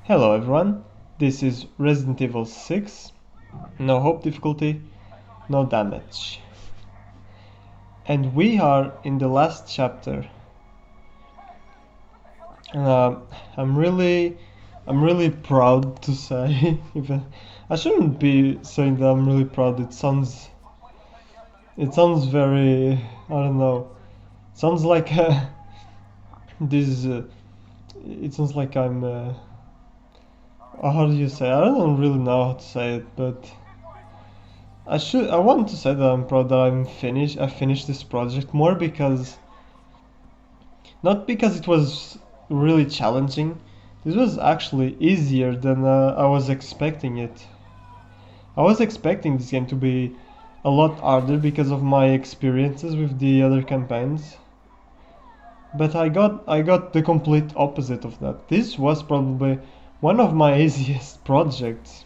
Hello everyone, this is Resident Evil 6, no hope difficulty, no damage. And we are in the last chapter. Uh, I'm really, I'm really proud to say, even I shouldn't be saying that I'm really proud. It sounds very, I don't know. It sounds like this. It sounds like I'm. How do you say? I don't really know how to say it, but I want to say that I'm proud that I finished this project more because not because it was really challenging. This was actually easier than I was expecting it. I was expecting this game to be a lot harder because of my experiences with the other campaigns. But I got the complete opposite of that. This was probably one of my easiest projects.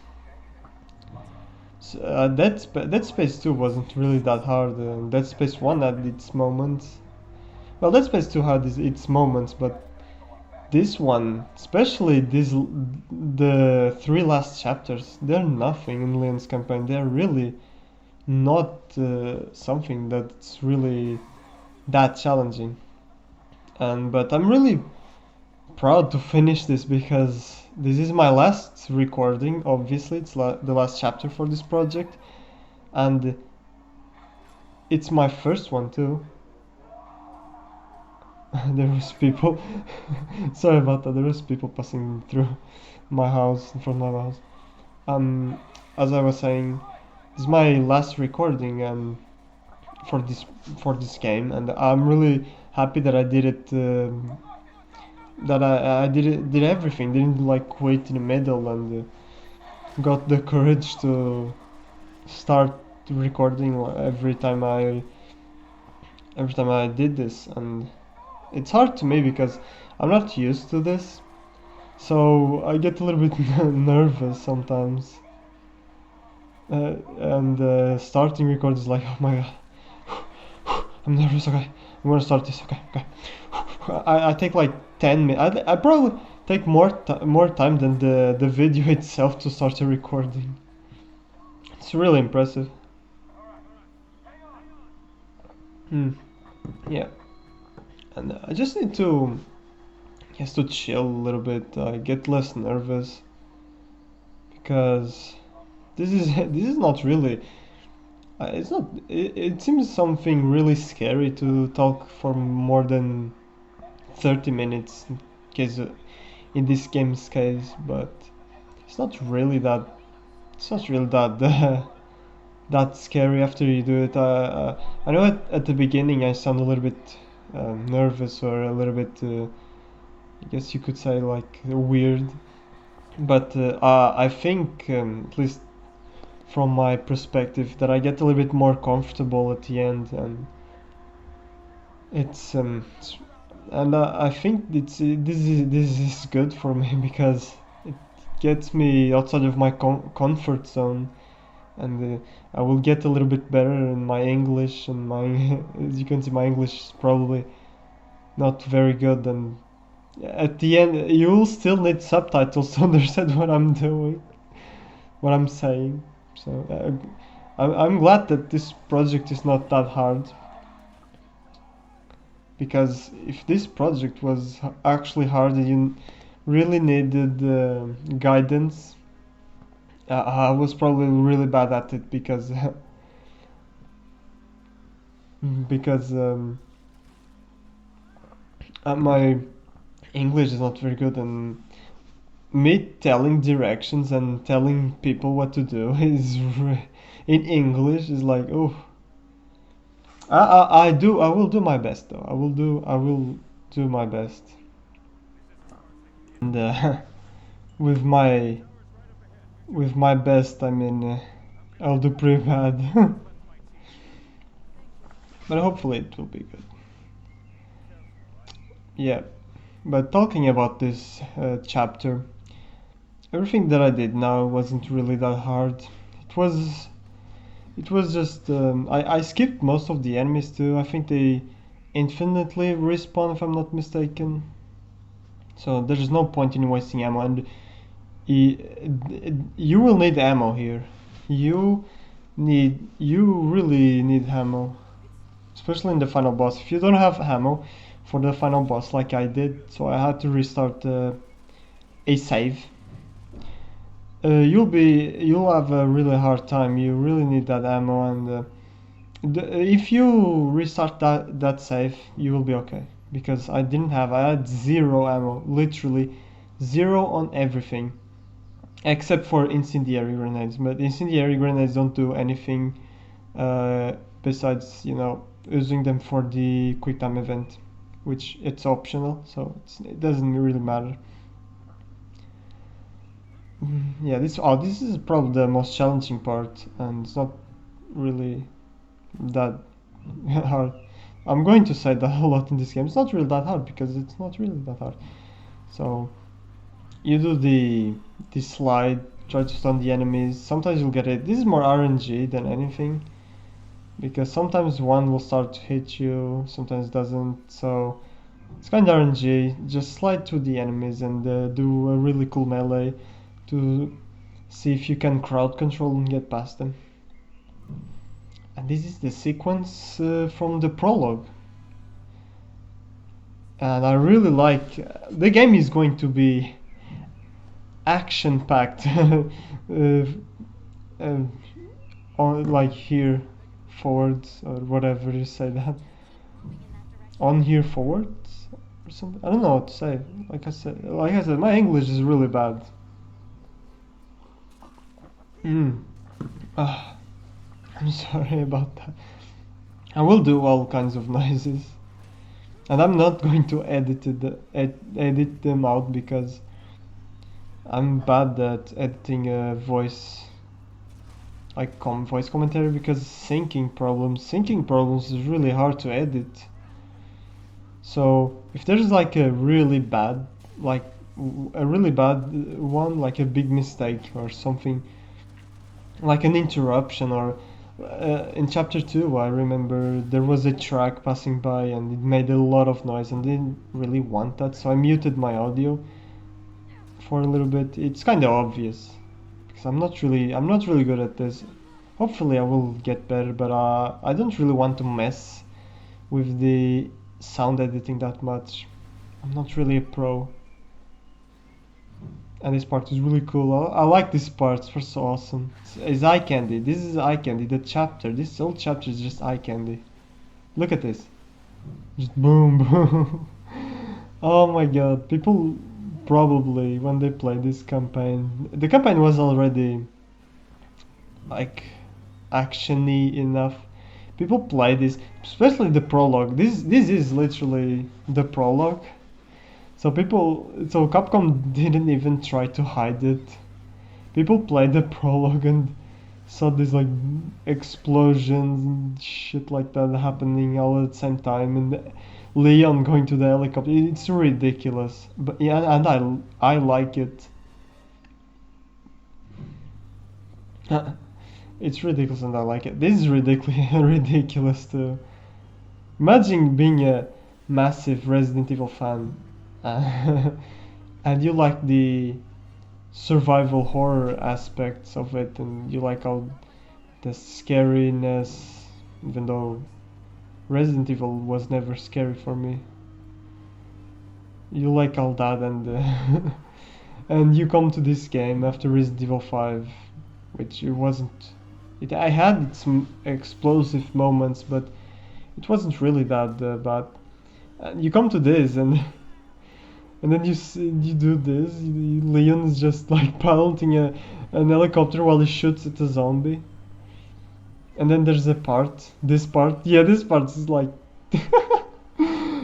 Dead Space 2 wasn't really that hard. Dead Space 1 had its moments. Well, Dead Space 2 had its moments, but this one, especially the three last chapters, they're nothing in Leon's campaign. They're really not something that's really that challenging. But I'm really proud to finish this because this is my last recording. Obviously, it's the last chapter for this project, and it's my first one too. There was people. Sorry about that. There was people passing through my house, in front of my house. Um, as I was saying, this is my last recording for this for this game, and I'm really happy that I did it. That I did everything. Didn't like wait in the middle and got the courage to start recording every time I did this, and it's hard to me because I'm not used to this, so I get a little bit nervous sometimes. And starting record is like, oh my god, I'm nervous. Okay, I'm gonna start this. Okay, okay. I take like 10 minutes. I probably take more time than the video itself to start a recording. It's really impressive. Hmm. Yeah, and I just need to chill a little bit, get less nervous because this is not really. It's not. It seems something really scary to talk for more than 30 minutes in case in this game's case, but it's not really that. It's not really that that scary after you do it. I know at the beginning I sound a little bit nervous or a little bit. I guess you could say like weird, but I think at least from my perspective that I get a little bit more comfortable at the end, and it's and I think this is good for me because it gets me outside of my comfort zone, and I will get a little bit better in my English, and my as you can see my English is probably not very good, and at the end you will still need subtitles to understand what I'm doing, what I'm saying. So I'm glad that this project is not that hard, because if this project was actually hard and you really needed guidance, I was probably really bad at it because because my English is not very good, and me telling directions and telling people what to do in English is like, oh, I will do my best though. I will do my best. And with my with my best, I mean, I'll do pretty bad. But hopefully it will be good. Yeah. But talking about this chapter, everything that I did now wasn't really that hard. It was it was just I skipped most of the enemies too. I think they infinitely respawn if I'm not mistaken. So there's no point in wasting ammo, and You will need ammo here. You really need ammo, especially in the final boss. If you don't have ammo for the final boss like I did, so I had to restart a save. You'll have a really hard time. You really need that ammo, and if you restart that save, you will be okay. Because I had zero ammo, literally zero on everything, except for incendiary grenades. But incendiary grenades don't do anything besides using them for the quick time event, which it's optional, so it doesn't really matter. Yeah, this is probably the most challenging part, and it's not really that hard. I'm going to say that a lot in this game. It's not really that hard because it's not really that hard. So you do the slide, try to stun the enemies. Sometimes you'll get it. This is more RNG than anything, because sometimes one will start to hit you, sometimes doesn't. So it's kind of RNG. Just slide to the enemies and do a really cool melee to see if you can crowd control and get past them. And this is the sequence from the prologue. And I really like the game is going to be action packed. On like here forwards or whatever you say that. On here forwards or something. I don't know what to say. Like I said, my English is really bad. I'm sorry about that. I will do all kinds of noises, and I'm not going to edit them out because I'm bad at editing a voice voice commentary, because syncing problems is really hard to edit. So if there's like a really bad one, like a big mistake or something, like an interruption, or in chapter 2 I remember there was a truck passing by and it made a lot of noise and I didn't really want that, so I muted my audio for a little bit. It's kind of obvious because I'm not really good at this. Hopefully I will get better, but I don't really want to mess with the sound editing that much. I'm not really a pro. And this part is really cool. I like this part. It's so awesome. It's eye candy. This is eye candy. This whole chapter is just eye candy. Look at this. Just boom, boom. Oh my god. People probably, when they play this campaign, the campaign was already like actiony enough. People play this, especially the prologue. This is literally the prologue. So Capcom didn't even try to hide it. People played the prologue and saw these like explosions and shit like that happening all at the same time, and Leon going to the helicopter. It's ridiculous, but yeah, and I like it. It's ridiculous and I like it. This is ridiculous too. Imagine being a massive Resident Evil fan. And you like the survival horror aspects of it, and you like all the scariness, even though Resident Evil was never scary for me. You like all that, and and you come to this game after Resident Evil 5, which it wasn't. I had its explosive moments, but it wasn't really that bad. And you come to this, and then you do this. Leon is just like piloting an helicopter while he shoots at a zombie. And then there's this part is like,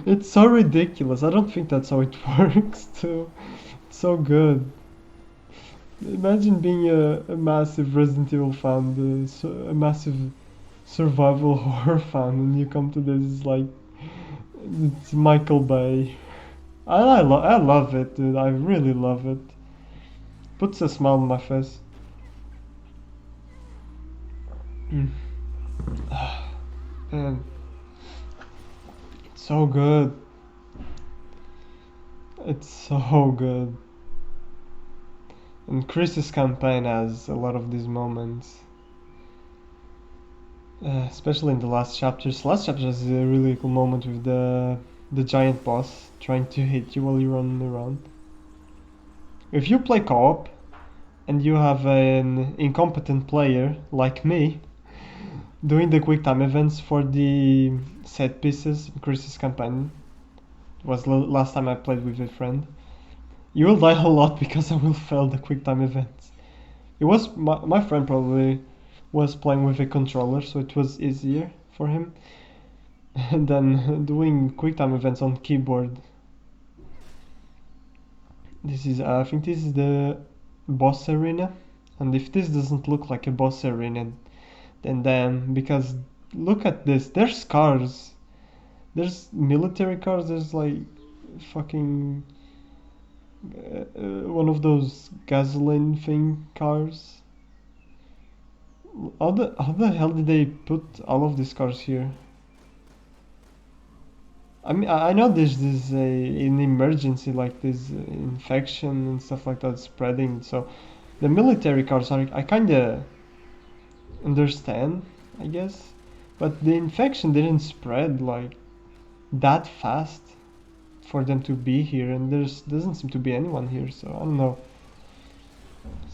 it's so ridiculous. I don't think that's how it works too. It's so good. Imagine being a massive Resident Evil fan, a massive survival horror fan, and you come to this, it's like, it's Michael Bay. I love it, dude. I really love it. Puts a smile on my face. Man, it's so good. It's so good. And Chris's campaign has a lot of these moments. Especially in the last chapters. Last chapter has a really cool moment with the giant boss trying to hit you while you run around. If you play co-op and you have an incompetent player like me doing the quick time events for the set pieces in Chris's campaign, was last time I played with a friend, you will die a lot because I will fail the quick time events. It was my friend probably was playing with a controller, so it was easier for him than doing quick time events on keyboard. This is I think this is the boss arena, and if this doesn't look like a boss arena, then damn, because look at this, there's cars, there's military cars, there's like fucking one of those gasoline thing cars. How the hell did they put all of these cars here? I mean, I know there's this an emergency, like this infection and stuff like that spreading, so the military cars are, I kinda understand, I guess, but the infection didn't spread like that fast for them to be here, and doesn't seem to be anyone here, so I don't know.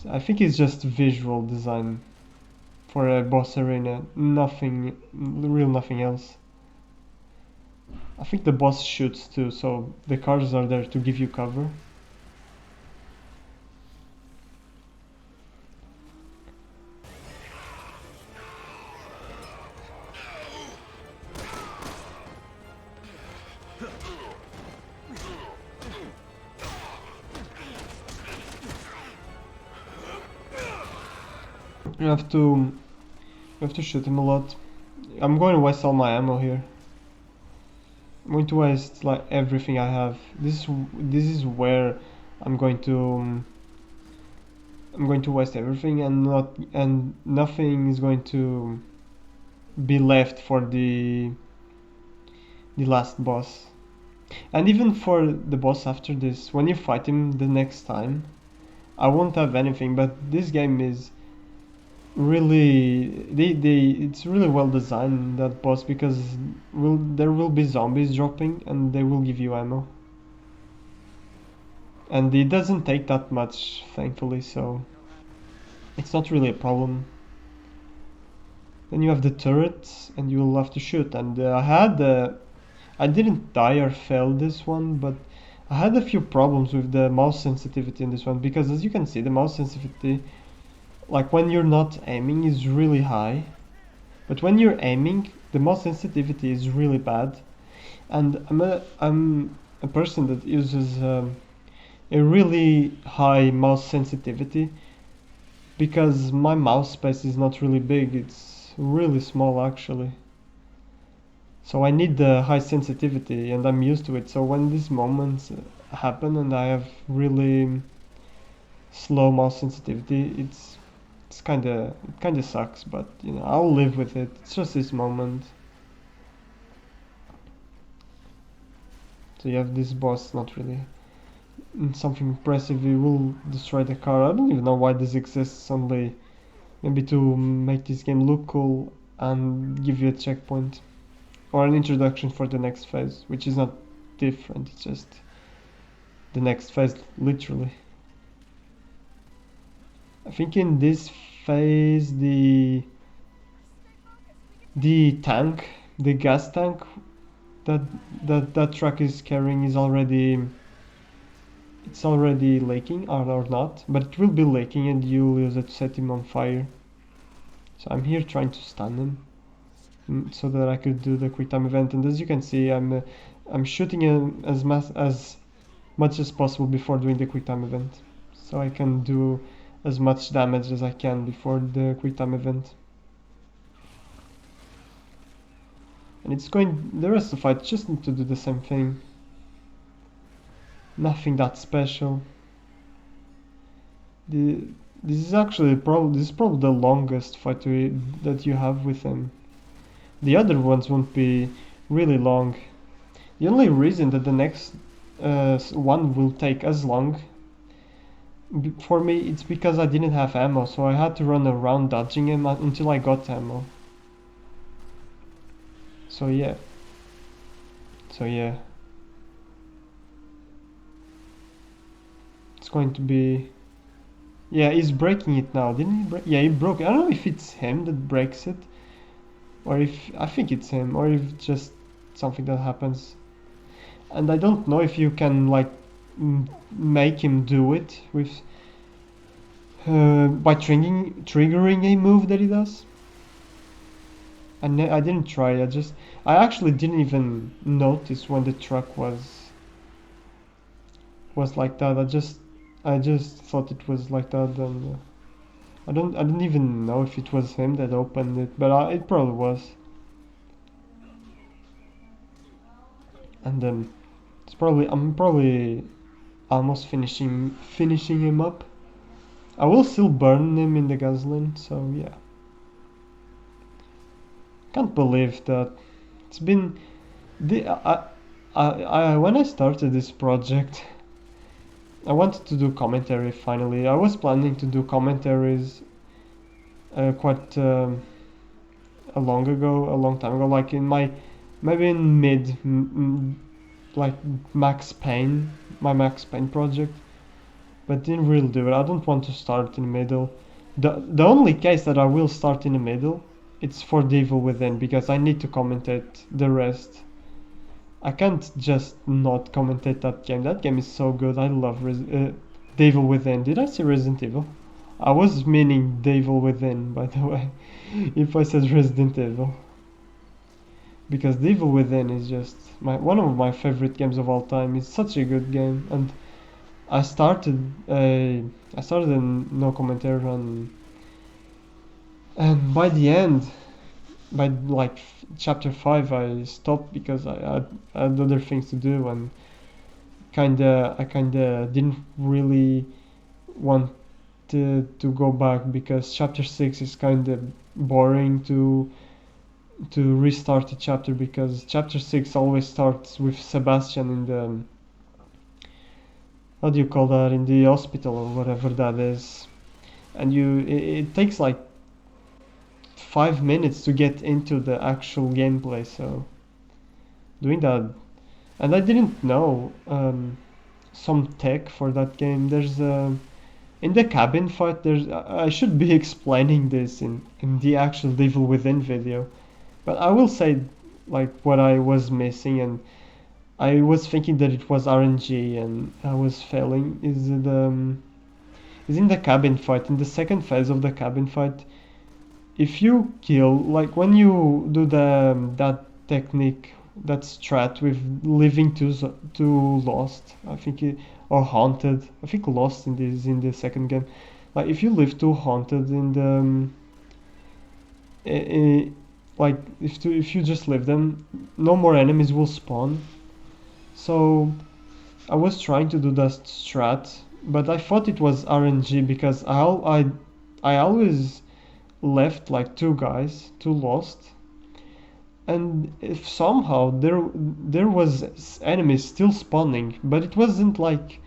So I think it's just visual design for a boss arena, nothing else. I think the boss shoots too, so the cars are there to give you cover. You have to shoot him a lot. I'm going to waste all my ammo here. I'm going to waste like everything I have. This is where I'm going to waste everything, and nothing is going to be left for the last boss. And even for the boss after this, when you fight him the next time, I won't have anything, but this game is really it's really well designed, that boss, because there will be zombies dropping and they will give you ammo, and it doesn't take that much, thankfully, so it's not really a problem. Then you have the turrets and you will have to shoot, and I didn't die or fail this one, but I had a few problems with the mouse sensitivity in this one, because as you can see, the mouse sensitivity, like when you're not aiming, is really high, but when you're aiming, the mouse sensitivity is really bad. And I'm a person that uses a really high mouse sensitivity, because my mouse space is not really big, it's really small actually. So I need the high sensitivity, and I'm used to it. So when these moments happen and I have really slow mouse sensitivity, it kind of sucks, but you know, I'll live with it. It's just this moment. So you have this boss, not really something impressive. He will destroy the car. I don't even know why this exists, only maybe to make this game look cool and give you a checkpoint or an introduction for the next phase, which is not different, it's just the next phase, literally. I think in this phase the tank, the gas tank that truck is carrying is already leaking, or not, but it will be leaking and you'll use it to set him on fire. So I'm here trying to stun him so that I could do the quick time event, and as you can see, I'm shooting him as much as possible before doing the quick time event, so I can do as much damage as I can before the quick time event. And the rest of the fight just need to do the same thing. Nothing that special. This is actually probably the longest fight that you have with him. The other ones won't be really long. The only reason that the next one will take as long For me, it's because I didn't have ammo, so I had to run around dodging him until I got ammo. So yeah. So yeah. It's going to be... Yeah, he's breaking it now. Didn't he break? Yeah, he broke it. I don't know if it's him that breaks it, or if... I think it's him, or if just something that happens. And I don't know if you can, like, make him do it with... by triggering a move that he does. I didn't try. I actually didn't even notice when the truck was like that. I just thought it was like that, and I don't even know if it was him that opened it, but it probably was. And then I'm probably almost finishing him up. I will still burn him in the gasoline, so yeah. Can't believe that it's been when I started this project, I wanted to do commentary finally. I was planning to do commentaries quite a long time ago, like in maybe in like Max Payne, my Max Payne project, but didn't really do it. I don't want to start in the middle. The only case that I will start in the middle, it's for The Evil Within, because I need to commentate the rest. I can't just not commentate that game. That game is so good. I love The Evil Within. Did I say Resident Evil? I was meaning The Evil Within, by the way, if I said Resident Evil. Because The Evil Within is just one of my favorite games of all time. It's such a good game, and I started a no commentary run, and by the end, by like chapter 5, I stopped because I had other things to do, and I kinda didn't really want to go back, because chapter 6 is kinda boring to restart the chapter, because chapter 6 always starts with Sebastian in the, how do you call that, in the hospital or whatever that is, and it takes like 5 minutes to get into the actual gameplay, so doing that. And I didn't know some tech for that game. There's in the cabin fight, I should be explaining this in the actual Devil Within video, but I will say like what I was missing, and I was thinking that it was RNG and I was failing. Is in the cabin fight, in the second phase of the cabin fight, if you kill, like when you do that technique, that strat with living to lost, I think or haunted, I think lost in the second game. Like if you live too haunted in the like if you just leave them, no more enemies will spawn. So I was trying to do that strat, but I thought it was RNG, because I always left like two lost, and if somehow there was enemies still spawning, but it wasn't like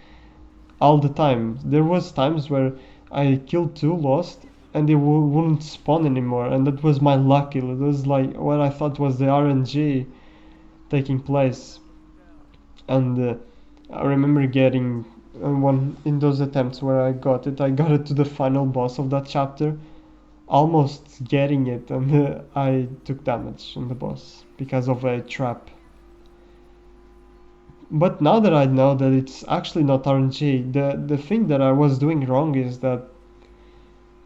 all the time. There was times where I killed two lost and they wouldn't spawn anymore, and that was my luck. It was like what I thought was the RNG taking place. And I remember getting one in those attempts where I got it to the final boss of that chapter, almost getting it, and I took damage on the boss because of a trap. But now that I know that it's actually not RNG, the thing that I was doing wrong is that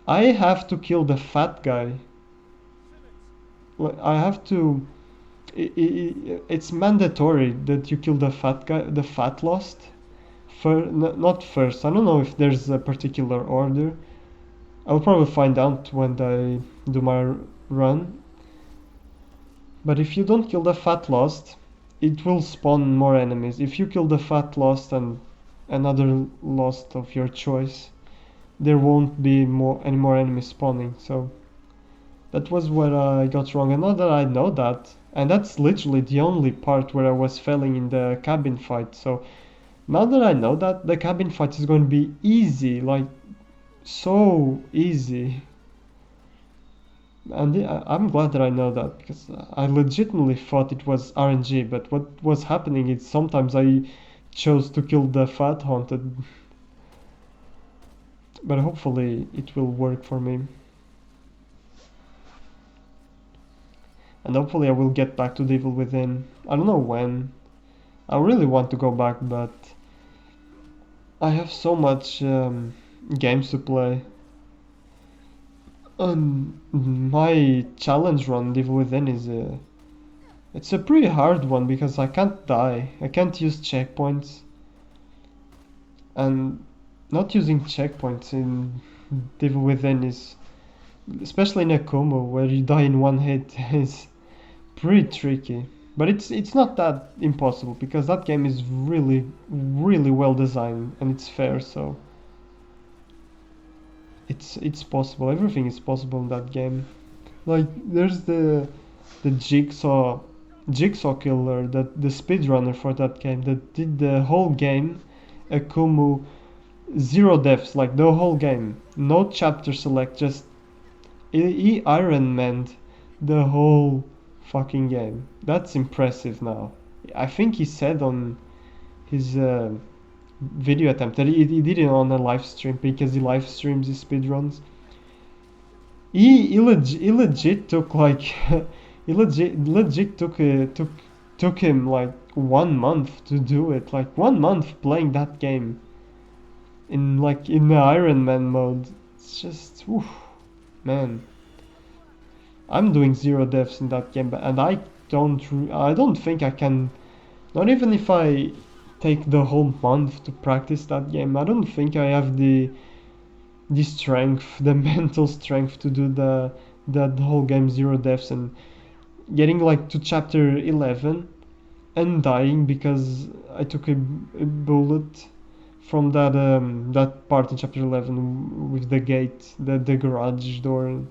I have to kill the fat guy. I have to. It's mandatory that you kill the fat guy, the fat lost. Not first. I don't know if there's a particular order. I'll probably find out when I do my run. But if you don't kill the fat lost, it will spawn more enemies. If you kill the fat lost and another lost of your choice, there won't be any more enemies spawning. So that was where I got wrong. And now that I know that, and that's literally the only part where I was failing in the cabin fight. So Now that I know that, the cabin fight is going to be easy, like so easy. And I'm glad that I know that, because I legitimately thought it was RNG, but what was happening is sometimes I chose to kill the fat haunted. But hopefully it will work for me. And hopefully I will get back to the Evil Within. I don't know when. I really want to go back, but I have so much games to play. My challenge run, Evil Within, is it's a pretty hard one because I can't die. I can't use checkpoints. And not using checkpoints in Evil Within is, especially in Akumu, where you die in one hit, is pretty tricky. But it's not that impossible because that game is really, really well designed and it's fair, so it's possible. Everything is possible in that game. Like there's the Jigsaw killer, that the speedrunner for that game that did the whole game, Akumu, zero deaths, like the whole game, no chapter select, just he Iron Man'd the whole fucking game. That's impressive. Now I think he said on his video attempt that he did it on a live stream because he live streams his speedruns. He legit took like he legit took him like 1 month to do it, like 1 month playing that game in the Iron Man mode. It's just oof, man. I'm doing zero deaths in that game, and I don't think I can. Not even if I take the whole month to practice that game, I don't think I have the strength, the mental strength to do that whole game zero deaths and getting like to chapter 11 and dying because I took a bullet from that part in chapter 11 with the gate, the garage door and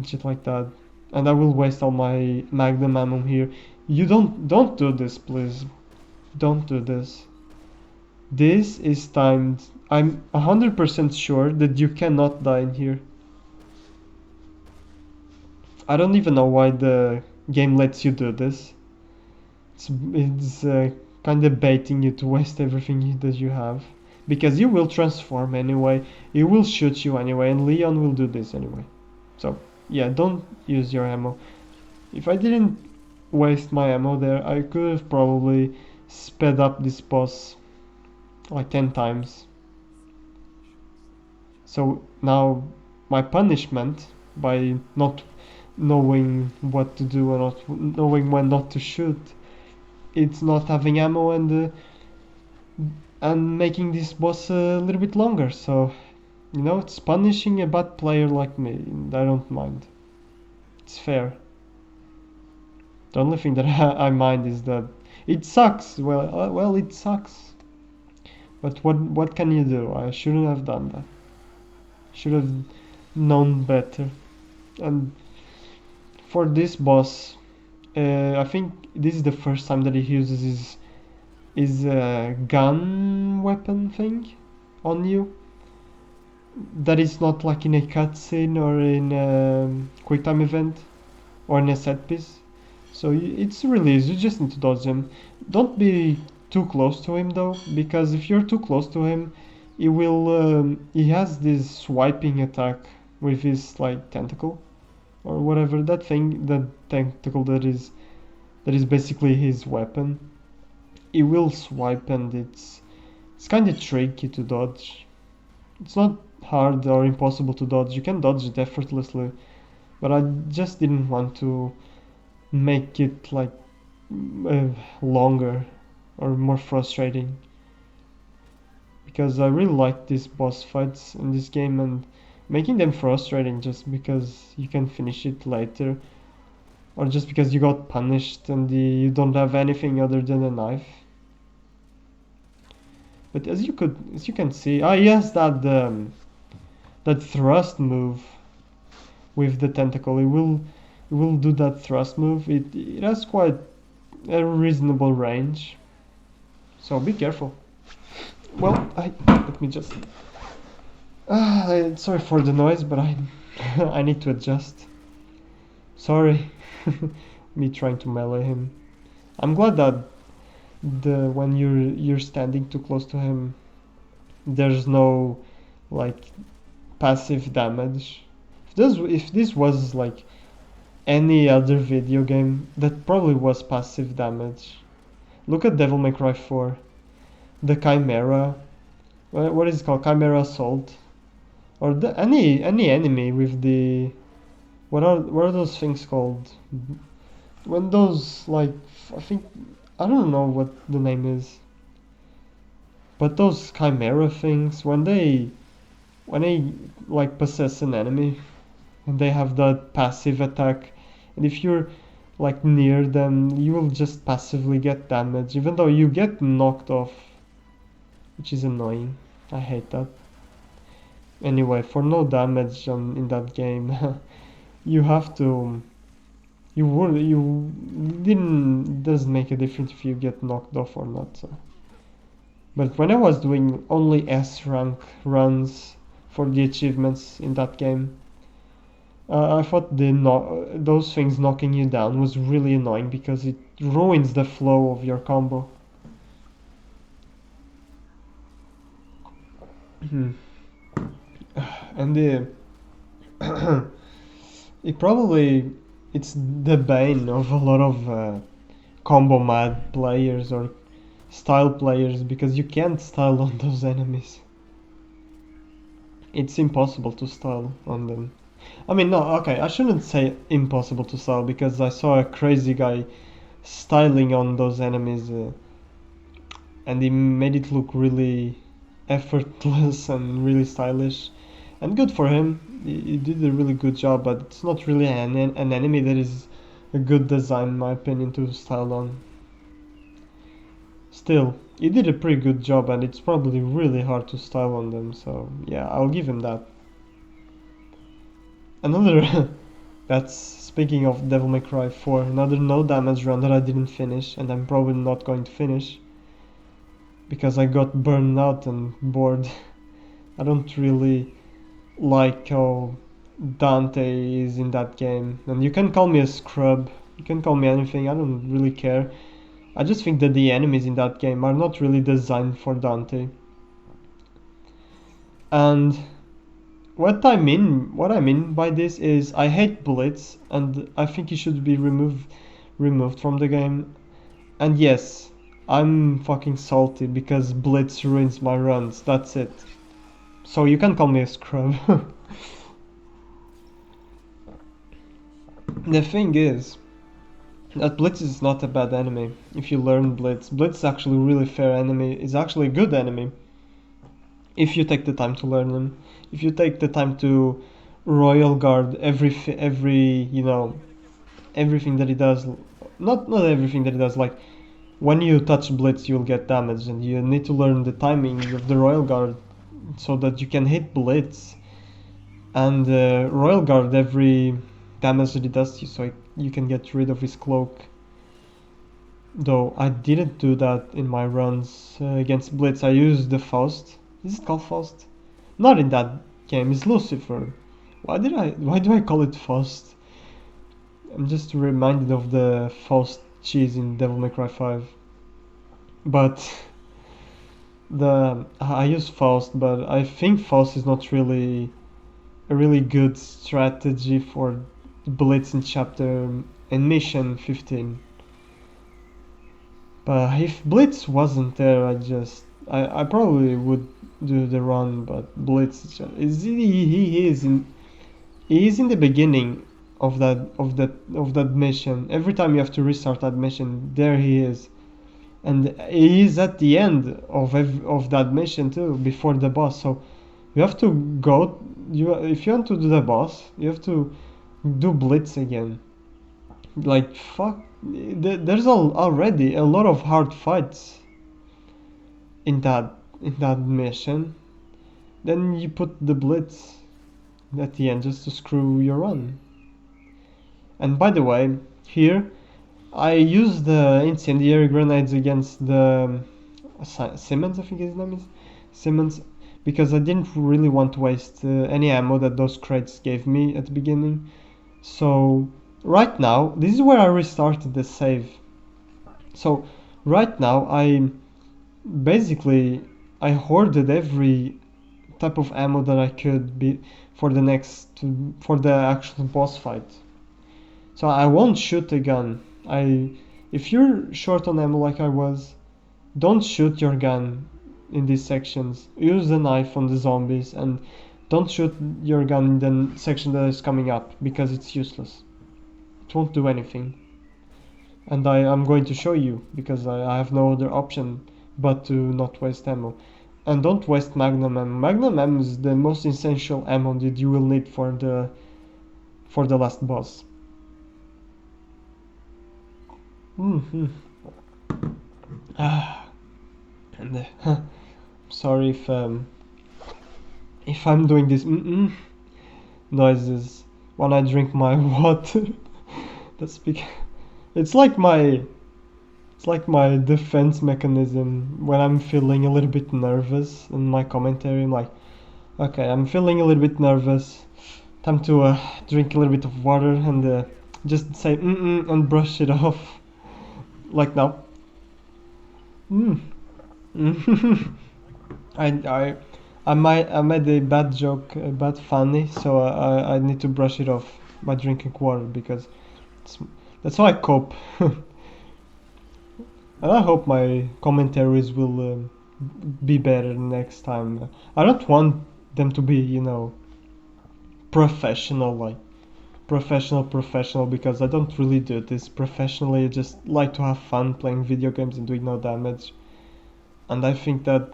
shit like that. And I will waste all my magnum ammo here. You don't do this, please. Don't do this. This is timed. I'm 100% sure that you cannot die in here. I don't even know why the game lets you do this. It's kind of baiting you to waste everything that you have. Because you will transform anyway, it will shoot you anyway, and Leon will do this anyway. So, yeah, don't use your ammo. If I didn't waste my ammo there, I could have probably sped up this boss like 10 times. So now my punishment by not knowing what to do or not knowing when not to shoot, it's not having ammo and making this boss a little bit longer. So it's punishing a bad player like me, and I don't mind. It's fair. The only thing that I mind is that it sucks. Well, it sucks. But what can you do? I shouldn't have done that. Should have known better. And for this boss, I think this is the first time that he uses his gun weapon thing on you. That is not like in a cutscene or in a quick time event or in a set piece. So it's really easy. You just need to dodge him. Don't be too close to him though, because if you're too close to him, he has this swiping attack with his like tentacle or whatever, that tentacle that is basically his weapon. He will swipe, and it's kind of tricky to dodge. It's not hard or impossible to dodge. You can dodge it effortlessly, but I just didn't want to make it like longer or more frustrating, because I really like these boss fights in this game, and making them frustrating just because you can finish it later or just because you got punished and you don't have anything other than a knife. But as you can see, he has that thrust move with the tentacle. It will do that thrust move. It has quite a reasonable range, so be careful. Well, let me just. Sorry for the noise, but I I need to adjust. Sorry, me trying to melee him. I'm glad that when you're standing too close to him, there's no like passive damage. If this was like any other video game, that probably was passive damage. Look at Devil May Cry 4, the Chimera. What is it called? Chimera Assault, or any enemy with the what are those things called? When those like I think I don't know what the name is, but those Chimera things when they like possess an enemy and they have that passive attack, and if you're like near them, you will just passively get damage, even though you get knocked off, which is annoying. I hate that. Anyway, for no damage in that game, you have to. You didn't doesn't make a difference if you get knocked off or not. So. But when I was doing only S rank runs for the achievements in that game, I thought those things knocking you down was really annoying because it ruins the flow of your combo. And it probably it's the bane of a lot of combo mad players or style players because you can't style on those enemies. It's impossible to style on them. I mean, no, okay, I shouldn't say impossible to style because I saw a crazy guy styling on those enemies and he made it look really effortless and really stylish. And good for him. He did a really good job, but it's not really an enemy that is a good design, in my opinion, to style on. Still, he did a pretty good job, and it's probably really hard to style on them, so yeah, I'll give him that. Another, that's speaking of Devil May Cry 4, another no damage run that I didn't finish, and I'm probably not going to finish, because I got burned out and bored. I don't really like how Dante is in that game, and you can call me a scrub, you can call me anything, I don't really care. I just think that the enemies in that game are not really designed for Dante. And what I mean by this is I hate Blitz and I think he should be removed from the game. And yes, I'm fucking salty because Blitz ruins my runs, that's it. So you can call me a scrub. The thing is that Blitz is not a bad enemy. If you learn Blitz is actually a really fair enemy. It's actually a good enemy if you take the time to learn him. If you take the time to royal guard every everything that he does. Not everything that he does. Like when you touch Blitz, you'll get damage, and you need to learn the timing of the royal guard so that you can hit Blitz and royal guard every damage that he does to you, so you can get rid of his cloak. Though I didn't do that in my runs against Blitz. I used the Faust. Is it called Faust? Not in that game. It's Lucifer. Why do I call it Faust? I'm just reminded of the Faust cheese in Devil May Cry 5. But I use Faust, but I think Faust is not really a really good strategy for Blitz in mission 15. But if Blitz wasn't there, I probably would do the run. But Blitz he is in the beginning of that mission. Every time you have to restart that mission, there he is. And he is at the end of that mission too, before the boss. So you have to go. If you want to do the boss, you have to do Blitz again. Like fuck, there's already a lot of hard fights in that mission. Then you put the Blitz at the end just to screw your run. And by the way, here I used the incendiary grenades against the Simmons, I think his name is. Simmons, because I didn't really want to waste any ammo that those crates gave me at the beginning. So right now, this is where I restarted the save. So right now I hoarded every type of ammo that I could be for the actual boss fight. So I won't shoot a gun. If you're short on ammo like I was, don't shoot your gun in these sections. Use the knife on the zombies and don't shoot your gun in the section that is coming up because it's useless. It won't do anything. And I'm going to show you because I have no other option but to not waste ammo. And don't waste magnum ammo. Magnum ammo is the most essential ammo that you will need for the last boss. And sorry if I'm doing this noises when I drink my water. That's because it's like my defense mechanism when I'm feeling a little bit nervous in my commentary. I'm like, okay, I'm feeling a little bit nervous. Time to drink a little bit of water and just say and brush it off. Like now. I made a bad joke, a bad funny, so I need to brush it off by drinking water because that's how I cope. And I hope my commentaries will be better next time. I don't want them to be, professional, like professional, because I don't really do this professionally. I just like to have fun playing video games and doing no damage. And I think that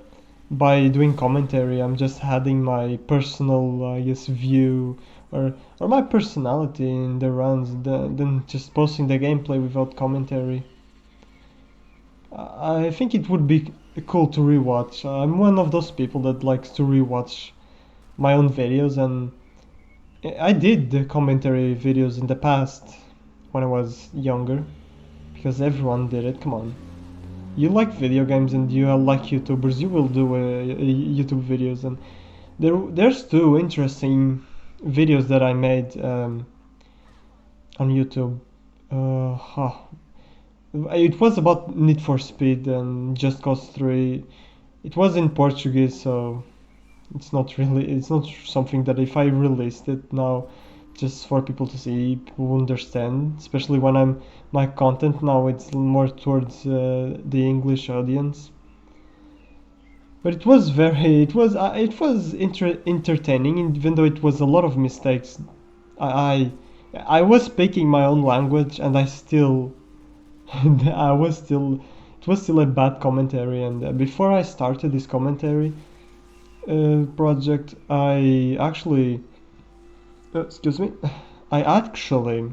by doing commentary, I'm just adding my personal, I guess, view or my personality in the runs than just posting the gameplay without commentary. I think it would be cool to rewatch. I'm one of those people that likes to rewatch my own videos, and I did the commentary videos in the past when I was younger because everyone did it. Come on. You like video games and you like YouTubers, you will do YouTube videos, and there's two interesting videos that I made on YouTube. It was about Need for Speed and Just Cause 3. It was in Portuguese, so it's not something that if I released it now just for people to see, people understand, especially when my content now it's more towards the English audience. But it was entertaining, even though it was a lot of mistakes. I was speaking my own language and I still it was still a bad commentary. And before I started this commentary project, I actually excuse me, I actually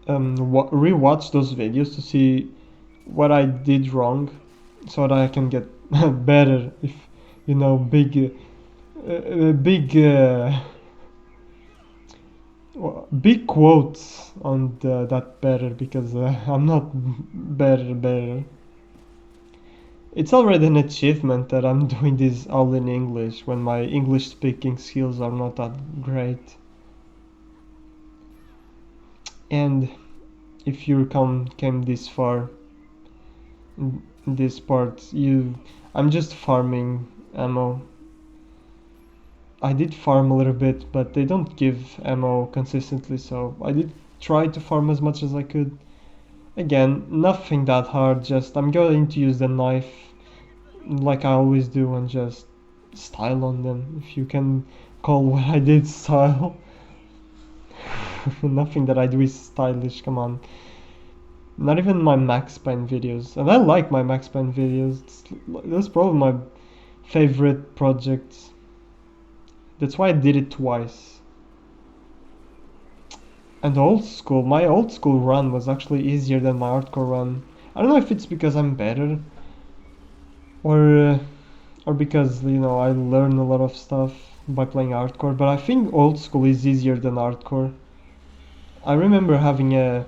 rewatched those videos to see what I did wrong, so that I can get better. If big quotes on that better, because I'm not better. It's already an achievement that I'm doing this all in English when my English speaking skills are not that great. And if you came this far in this part, I'm just farming ammo. I did farm a little bit, but they don't give ammo consistently, so I did try to farm as much as I could. Again, nothing that hard, just I'm going to use the knife like I always do and just style on them, if you can call what I did style. Nothing that I do is stylish, come on. Not even my Max Payne videos, and I like my Max Payne videos. That's probably my favorite project. That's why I did it twice. And my old school run was actually easier than my hardcore run. I don't know if it's because I'm better, or because I learn a lot of stuff by playing hardcore. But I think old school is easier than hardcore. I remember having a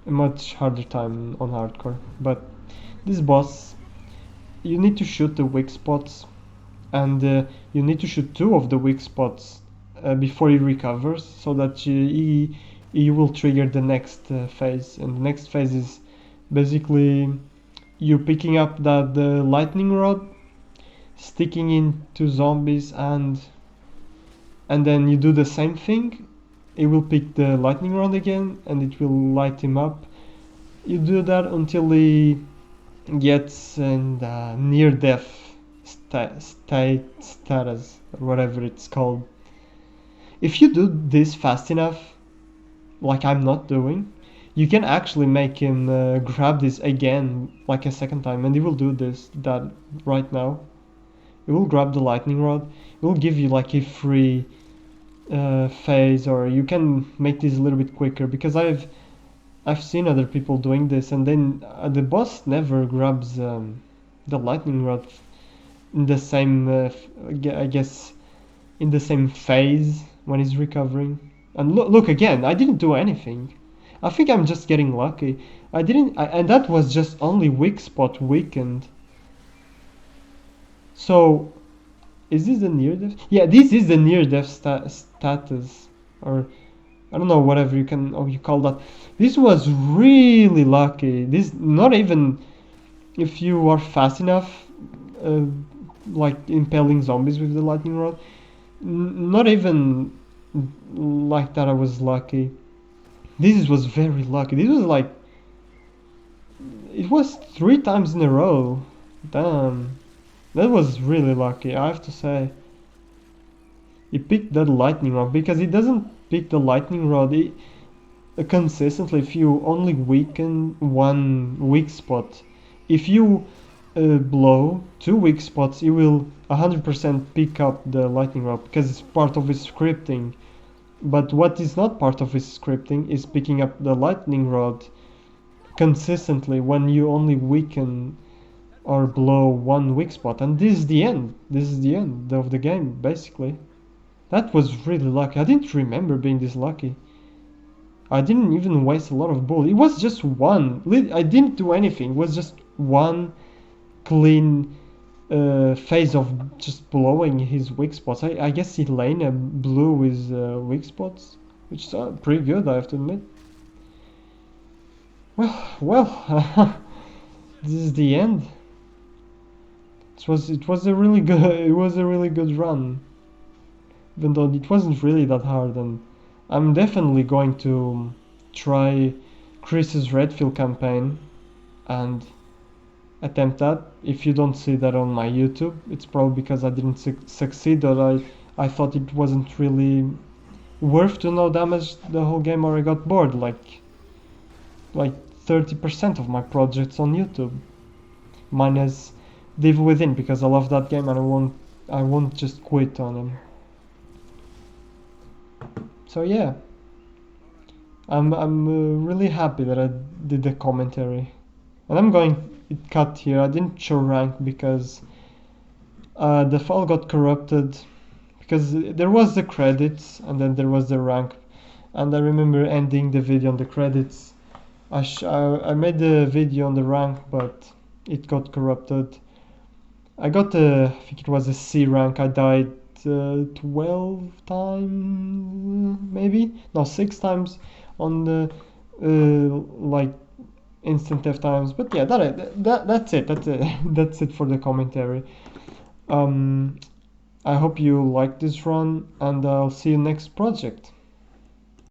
much harder time on hardcore, but this boss, you need to shoot the weak spots, and you need to shoot 2 of the weak spots before he recovers, so that he will trigger the next phase. And the next phase is basically you picking up the lightning rod, sticking into zombies, and then you do the same thing. It will pick the lightning rod again, and it will light him up. You do that until he gets in the near death status, or whatever it's called. If you do this fast enough, like I'm not doing, you can actually make him grab this again like a second time, and he will do that right now. It will grab the lightning rod. It will give you like a free phase, or you can make this a little bit quicker, because I've seen other people doing this, and then the boss never grabs the lightning rod in the same I guess in the same phase when he's recovering. And look again, I didn't do anything. I think I'm just getting lucky. And that was just only weak spot weakened. So, is this the near death? Yeah, this is the near death status, or I don't know, whatever you call that. This was really lucky. This, not even if you are fast enough, like impaling zombies with the lightning rod. Not even like that I was lucky. This was very lucky. This was like, it was 3 times in a row. Damn, that was really lucky, I have to say. He picked that lightning rod, because he doesn't pick the lightning rod consistently if you only weaken 1 weak spot. If you blow 2 weak spots, you will 100% pick up the lightning rod, because it's part of his scripting. But what is not part of his scripting is picking up the lightning rod consistently when you only weaken or blow 1 weak spot. And this is the end. This is the end of the game, basically. That was really lucky. I didn't remember being this lucky. I didn't even waste a lot of bullets. It was just one. I didn't do anything. It was just one clean phase of just blowing his weak spots. I guess Elena blew his weak spots, which is pretty good, I have to admit. Well, this is the end. It was a really good run, even though it wasn't really that hard. And I'm definitely going to try Chris's Redfield campaign and attempt that. If you don't see that on my YouTube, it's probably because I didn't succeed, or I thought it wasn't really worth to no damage the whole game, or I got bored like 30% of my projects on YouTube, minus Devil Within, because I love that game and I won't just quit on him. So yeah, I'm really happy that I did the commentary, and I'm going it cut here. I didn't show rank because the file got corrupted, because there was the credits and then there was the rank, and I remember ending the video on the credits. I made the video on the rank, but it got corrupted. I got I think it was a C rank. I died 12 times, maybe? No, 6 times on the like instant death times. But yeah, that's it. That's it for the commentary. I hope you liked this run, and I'll see you next project.